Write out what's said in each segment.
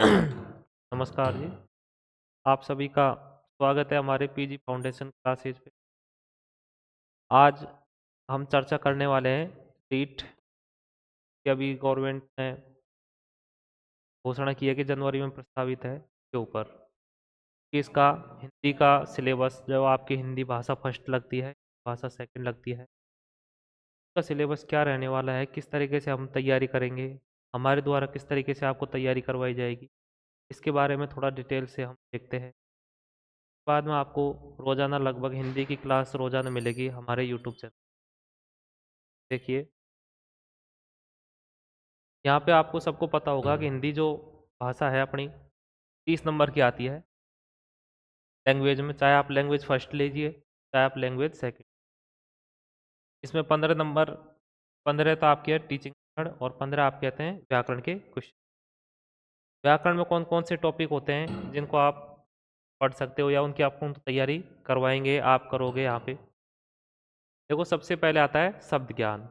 नमस्कार जी। आप सभी का स्वागत है हमारे पीजी फाउंडेशन क्लासेज पे। आज हम चर्चा करने वाले हैं रीट की अभी गवर्नमेंट ने घोषणा की है कि जनवरी में प्रस्तावित है के ऊपर कि इसका हिंदी का सिलेबस जो आपकी हिंदी भाषा फर्स्ट लगती है, भाषा सेकंड लगती है, उसका सिलेबस क्या रहने वाला है, किस तरीके से हम तैयारी करेंगे, हमारे द्वारा किस तरीके से आपको तैयारी करवाई जाएगी, इसके बारे में थोड़ा डिटेल से हम देखते हैं। बाद में आपको रोज़ाना लगभग हिंदी की क्लास रोज़ाना मिलेगी हमारे यूट्यूब चैनल। देखिए, यहाँ पे आपको सबको पता होगा कि हिंदी जो भाषा है अपनी 30 नंबर की आती है लैंग्वेज में, चाहे आप लैंग्वेज फर्स्ट लीजिए चाहे आप लैंग्वेज सेकंड। इसमें 15 नंबर, 15 तो आपकी है टीचिंग मेथड और 15 आप कहते हैं व्याकरण के क्वेश्चन। व्याकरण में कौन कौन से टॉपिक होते हैं जिनको आप पढ़ सकते हो या उनकी आपको तैयारी करवाएंगे, आप करोगे यहाँ पे। देखो, सबसे पहले आता है शब्द ज्ञान।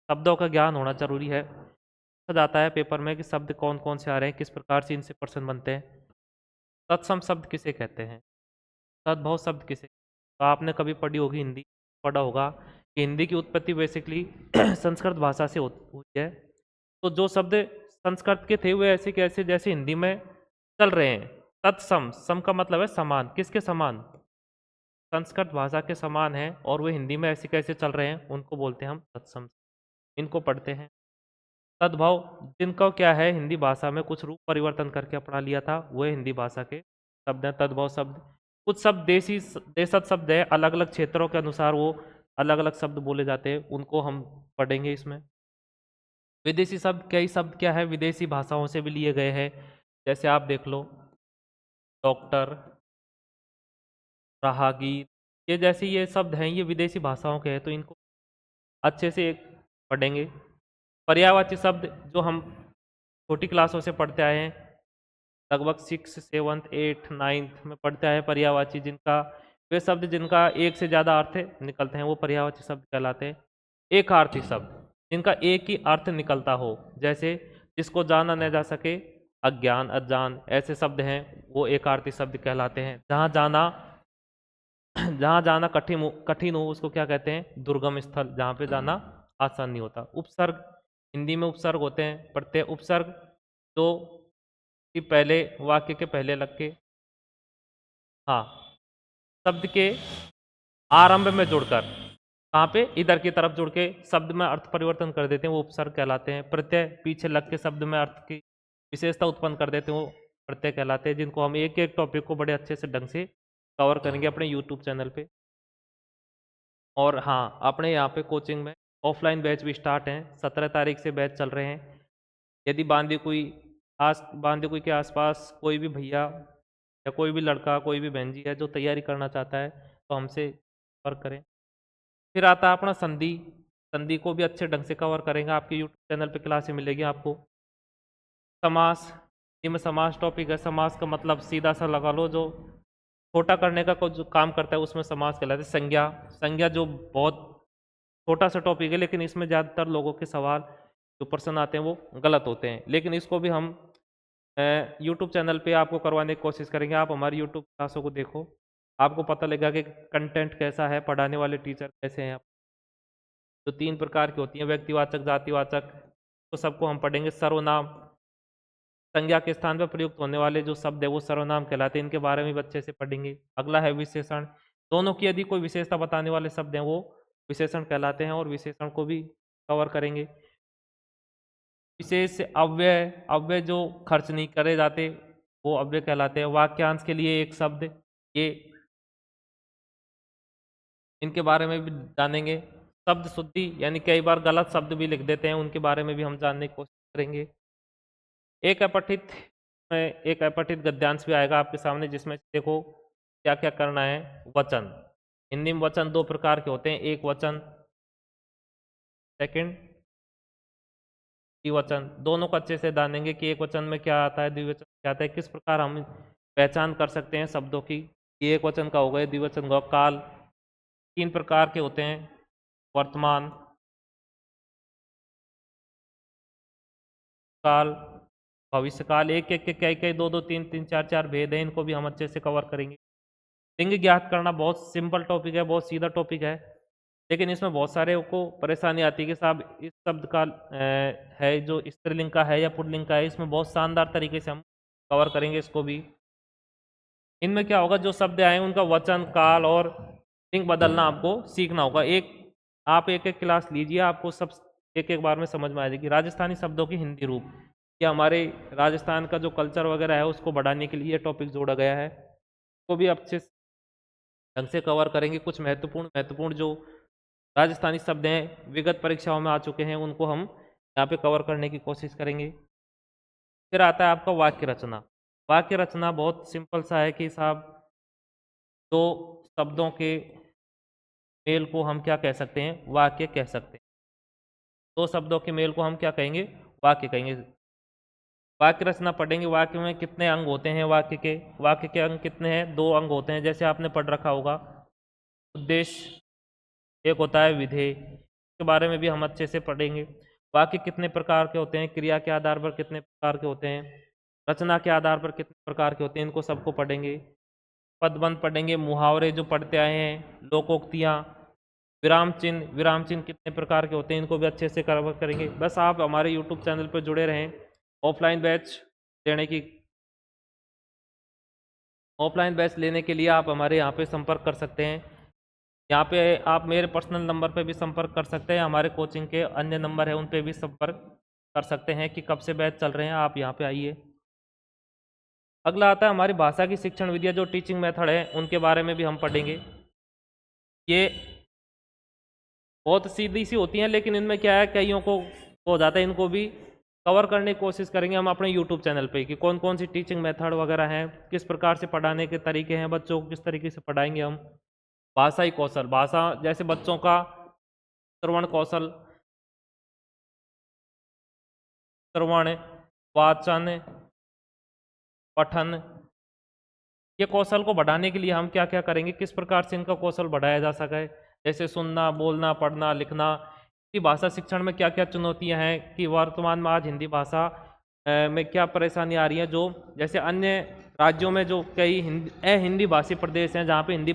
शब्दों का ज्ञान होना जरूरी है। पूछा जाता है पेपर में कि शब्द कौन कौन से आ रहे हैं, किस प्रकार से इनसे प्रश्न बनते हैं। तत्सम शब्द किसे कहते हैं, सद्भव शब्द किसे, तो आपने कभी पढ़ी होगी हिंदी, पढ़ा होगा कि हिंदी की उत्पत्ति बेसिकली संस्कृत भाषा से हुई है। तो जो शब्द संस्कृत के थे वे ऐसे कैसे जैसे हिंदी में चल रहे हैं। तत्सम, सम का मतलब है समान, किसके समान, संस्कृत भाषा के समान है और वे हिंदी में ऐसे कैसे चल रहे हैं उनको बोलते हैं हम तत्सम। इनको पढ़ते हैं। तद्भव, जिनका क्या है हिंदी भाषा में कुछ रूप परिवर्तन करके अपना लिया था, वह हिंदी भाषा के शब्द हैं तद्भव शब्द। कुछ शब्द देशज शब्द है, अलग अलग क्षेत्रों के अनुसार वो अलग अलग शब्द बोले जाते हैं, उनको हम पढ़ेंगे इसमें। विदेशी शब्द, कई शब्द क्या है विदेशी भाषाओं से भी लिए गए हैं। जैसे आप देख लो, डॉक्टर, राहगीर, ये जैसे ये शब्द हैं ये विदेशी भाषाओं के हैं, तो इनको अच्छे से पढ़ेंगे। पर्यायवाची शब्द जो हम छोटी क्लासों से पढ़ते आए हैं, लगभग 6, 7, 8, 9 में पढ़ते आए हैं पर्यायवाची, जिनका वे शब्द जिनका एक से ज़्यादा अर्थ निकलते हैं वो पर्यायवाची शब्द कहलाते हैं। एक अर्थी शब्द, जिनका एक ही अर्थ निकलता हो, जैसे जिसको जाना न जा सके, अज्ञान, अज्ञान, ऐसे शब्द हैं वो एक अर्थी शब्द कहलाते हैं। जहाँ जाना जहाँ जाना कठिन कठिन हो उसको क्या कहते हैं, दुर्गम स्थल, जहाँ पे जाना आसान नहीं होता। उपसर्ग, हिंदी में उपसर्ग होते हैं, प्रत्यय उपसर्ग जो कि पहले वाक्य के पहले लग के, हाँ, शब्द के आरंभ में जुड़कर, कहाँ पे, इधर की तरफ जुड़ के शब्द में अर्थ परिवर्तन कर देते हैं वो उपसर्ग कहलाते हैं। प्रत्यय पीछे लग के शब्द में अर्थ की विशेषता उत्पन्न कर देते हैं वो प्रत्यय कहलाते हैं, जिनको हम एक एक टॉपिक को बड़े अच्छे से ढंग से कवर करेंगे अपने यूट्यूब चैनल पे। और हाँ, अपने यहाँ पे कोचिंग में ऑफलाइन बैच भी स्टार्ट हैं, 17 तारीख से बैच चल रहे हैं। यदि बांदीकुई के आसपास कोई भी भैया या कोई भी लड़का, कोई भी बहन जी है जो तैयारी करना चाहता है, तो हमसे संपर्क करें। फिर आता है अपना संधि। संधि को भी अच्छे ढंग से कवर करेंगे, आपके यूट्यूब चैनल पे क्लासें मिलेगी आपको। समास, जिसमें समास टॉपिक है। समास का मतलब सीधा सा लगा लो, जो छोटा करने का जो काम करता है उसमें समास कहलाते हैं। संज्ञा, संज्ञा जो बहुत छोटा सा टॉपिक है, लेकिन इसमें ज़्यादातर लोगों के सवाल जो प्रश्न आते हैं वो गलत होते हैं, लेकिन इसको भी हम यूट्यूब चैनल पे आपको करवाने की कोशिश करेंगे। आप हमारी यूट्यूब क्लासों को देखो, आपको पता लगेगा कि कंटेंट कैसा है, पढ़ाने वाले टीचर कैसे हैं। तो 3 प्रकार की होती हैं, व्यक्तिवाचक, जातिवाचक, तो सबको हम पढ़ेंगे। सर्वनाम, संज्ञा के स्थान पर प्रयुक्त होने वाले जो शब्द है वो सर्वनाम कहलाते हैं, इनके बारे में भी अच्छे से पढ़ेंगे। अगला है विशेषण। दोनों की यदि कोई विशेषता बताने वाले शब्द हैं वो विशेषण कहलाते हैं और विशेषण को भी कवर करेंगे। विशेष अव्यय, अव्यय जो खर्च नहीं करे जाते वो अव्यय कहलाते हैं। वाक्यांश के लिए एक शब्द, ये इनके बारे में भी जानेंगे। शब्द शुद्धि, यानी कई बार गलत शब्द भी लिख देते हैं, उनके बारे में भी हम जानने की कोशिश करेंगे। एक अपठित में एक अपठित गद्यांश भी आएगा आपके सामने, जिसमें देखो क्या क्या करना है। वचन, हिंदी में वचन 2 प्रकार के होते हैं, एक वचन, सेकंड द्विवचन। दोनों को अच्छे से जानेंगे कि एक वचन में क्या आता है, द्विवचन क्या आता है, किस प्रकार हम पहचान कर सकते हैं शब्दों की कि एक वचन का होगा, द्विवचन का। काल 3 प्रकार के होते हैं, वर्तमान काल, भविष्यकाल, एक एक के कई कई दो दो तीन तीन चार चार भेद हैं, इनको भी हम अच्छे से कवर करेंगे। लिंग ज्ञात करना बहुत सिंपल टॉपिक है, बहुत सीधा टॉपिक है, लेकिन इसमें बहुत सारे को परेशानी आती है कि साहब इस शब्द का है जो स्त्रीलिंग का है या पुल्लिंग का है, इसमें बहुत शानदार तरीके से हम कवर करेंगे इसको भी। इनमें क्या होगा, जो शब्द आए उनका वचन, काल और लिंग बदलना आपको सीखना होगा। आप एक एक क्लास लीजिए, आपको सब एक एक बार में समझ में आ जाएगी। राजस्थानी शब्दों की हिंदी रूप, ये हमारे राजस्थान का जो कल्चर वगैरह है उसको बढ़ाने के लिए टॉपिक जोड़ा गया है, वो भी अच्छे ढंग से कवर करेंगे। कुछ महत्वपूर्ण महत्वपूर्ण जो राजस्थानी शब्द हैं विगत परीक्षाओं में आ चुके हैं, उनको हम यहाँ पे कवर करने की कोशिश करेंगे। फिर आता है आपका वाक्य रचना। वाक्य रचना बहुत सिंपल सा है कि साहब दो शब्दों के मेल को हम क्या कह सकते हैं, वाक्य कह सकते हैं। दो शब्दों के मेल को हम क्या कहेंगे, वाक्य कहेंगे। वाक्य रचना पढ़ेंगे, वाक्य में कितने अंग होते हैं, वाक्य के अंग कितने हैं, दो अंग होते हैं, जैसे आपने पढ़ रखा होगा। उद्देश्य एक होता है विधेय, के बारे में भी हम अच्छे से पढ़ेंगे। वाक्य कितने प्रकार के होते हैं, क्रिया के आधार पर कितने प्रकार के होते हैं, रचना के आधार पर कितने प्रकार के होते हैं, इनको सबको पढ़ेंगे। पदबंध पढ़ेंगे, मुहावरे जो पढ़ते आए हैं, लोकोक्तियाँ, विराम चिन्ह कितने प्रकार के होते हैं, इनको भी अच्छे से कवर करेंगे। बस आप हमारे यूट्यूब चैनल पर जुड़े रहें। ऑफलाइन लेने के लिए आप हमारे यहाँ पे संपर्क कर सकते हैं। यहाँ पे आप मेरे पर्सनल नंबर पे भी संपर्क कर सकते हैं, हमारे कोचिंग के अन्य नंबर है उन पे भी संपर्क कर सकते हैं कि कब से बैच चल रहे हैं, आप यहाँ पे आइए। अगला आता है हमारी भाषा की शिक्षण विधियाँ, जो टीचिंग मेथड है उनके बारे में भी हम पढ़ेंगे। ये बहुत सीधी सी होती हैं, लेकिन इनमें क्या है, कईयों को हो जाता है, इनको भी कवर करने की कोशिश करेंगे हम अपने यूट्यूब चैनल पे कि कौन कौन सी टीचिंग मेथड वगैरह हैं, किस प्रकार से पढ़ाने के तरीके हैं, बच्चों को किस तरीके से पढ़ाएंगे हम। भाषाई कौशल, भाषा जैसे बच्चों का श्रवण कौशल, श्रवण, वाचन, पठन, ये कौशल को बढ़ाने के लिए हम क्या क्या करेंगे, किस प्रकार से इनका कौशल बढ़ाया जा सके, जैसे सुनना, बोलना, पढ़ना, लिखना। हिंदी भाषा शिक्षण में क्या क्या चुनौतियां हैं कि वर्तमान में आज हिंदी भाषा में क्या परेशानी आ रही है, जो जैसे अन्य राज्यों में जो कई हिंदी भाषी प्रदेश हैं जहाँ पे हिंदी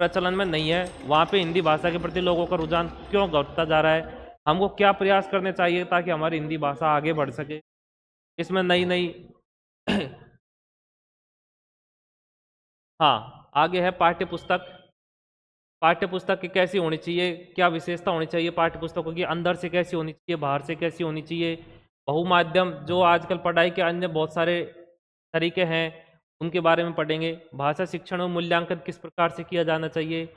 प्रचलन में नहीं है, वहाँ पे हिंदी भाषा के प्रति लोगों का रुझान क्यों घटता जा रहा है, हमको क्या प्रयास करने चाहिए ताकि हमारी हिंदी भाषा आगे बढ़ सके। इसमें नई नई हाँ, आगे है पाठ्य पुस्तक। पाठ्य पुस्तक की कैसी होनी चाहिए, क्या विशेषता होनी चाहिए पाठ्य पुस्तकों की, अंदर से कैसी होनी चाहिए, बाहर से कैसी होनी चाहिए। बहुमाध्यम, जो आजकल पढ़ाई के अन्य बहुत सारे तरीके हैं उनके बारे में पढ़ेंगे। भाषा शिक्षण और मूल्यांकन किस प्रकार से किया जाना चाहिए,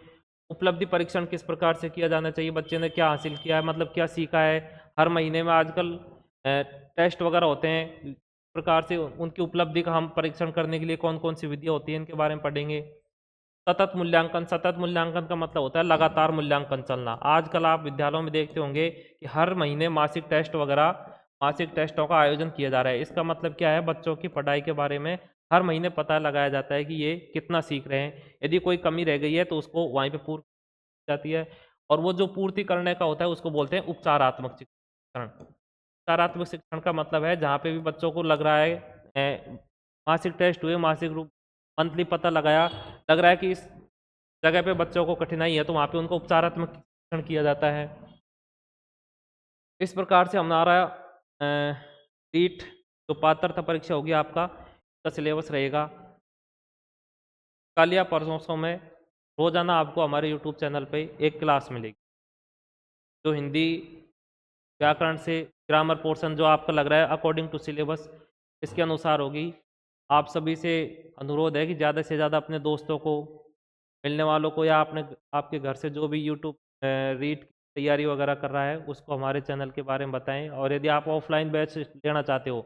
उपलब्धि परीक्षण किस प्रकार से किया जाना चाहिए, बच्चे ने क्या हासिल किया है, मतलब क्या सीखा है। हर महीने में आजकल टेस्ट वगैरह होते हैं, इस प्रकार से उनकी उपलब्धि का हम परीक्षण करने के लिए कौन कौन सी विधियाँ होती हैं, इनके बारे में पढ़ेंगे। सतत मूल्यांकन का मतलब होता है लगातार मूल्यांकन चलना। आजकल आप विद्यालयों में देखते होंगे कि हर महीने मासिक टेस्टों का आयोजन किया जा रहा है। इसका मतलब क्या है, बच्चों की पढ़ाई के बारे में हर महीने पता लगाया जाता है कि ये कितना सीख रहे हैं। यदि कोई कमी रह गई है तो उसको वहीं पे पूर्ण जाती है, और वो जो पूर्ति करने का होता है उसको बोलते हैं उपचारात्मक शिक्षण। उपचारात्मक शिक्षण का मतलब है जहाँ पे भी बच्चों को लग रहा है मासिक टेस्ट हुए, मासिक रूप मंथली पता लगाया, लग रहा है कि इस जगह पे बच्चों को कठिनाई है, तो वहाँ पे उनको उपचारात्मक शिक्षण किया जाता है। इस प्रकार से हमारा रीट जो पात्रता परीक्षा होगी आपका, का सिलेबस रहेगा। कल या परसों में रोजाना आपको हमारे यूट्यूब चैनल पे एक क्लास मिलेगी, जो हिंदी व्याकरण से ग्रामर पोर्शन जो आपका लग रहा है अकॉर्डिंग टू सिलेबस, इसके अनुसार होगी। आप सभी से अनुरोध है कि ज़्यादा से ज़्यादा अपने दोस्तों को, मिलने वालों को, या आपके घर से जो भी यूट्यूब रीट की तैयारी वगैरह कर रहा है उसको हमारे चैनल के बारे में बताएं। और यदि आप ऑफलाइन बैच लेना चाहते हो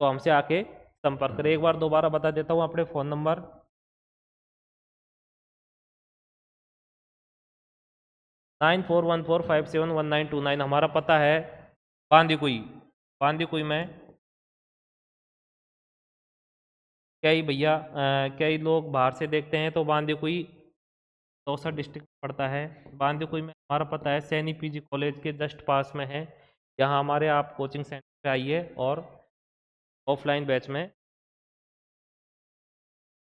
तो हमसे आके संपर्क करें। एक बार दोबारा बता देता हूँ अपने फ़ोन नंबर 9414571929। हमारा पता है बांदीकुई में। कई भैया कई लोग बाहर से देखते हैं तो बांदीकुई दौसा डिस्ट्रिक्ट पड़ता है। बांदीकुई में हमारा पता है सैनी पीजी कॉलेज के जस्ट पास में है। यहाँ हमारे आप कोचिंग सेंटर पे आइए और ऑफलाइन बैच में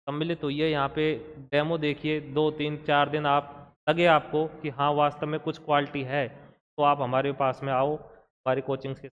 सम्मिलित होइए। यहाँ पे डेमो देखिए, 2 3 4 दिन आप लगे आपको कि हाँ वास्तव में कुछ क्वालिटी है, तो आप हमारे पास में आओ, हमारी कोचिंग से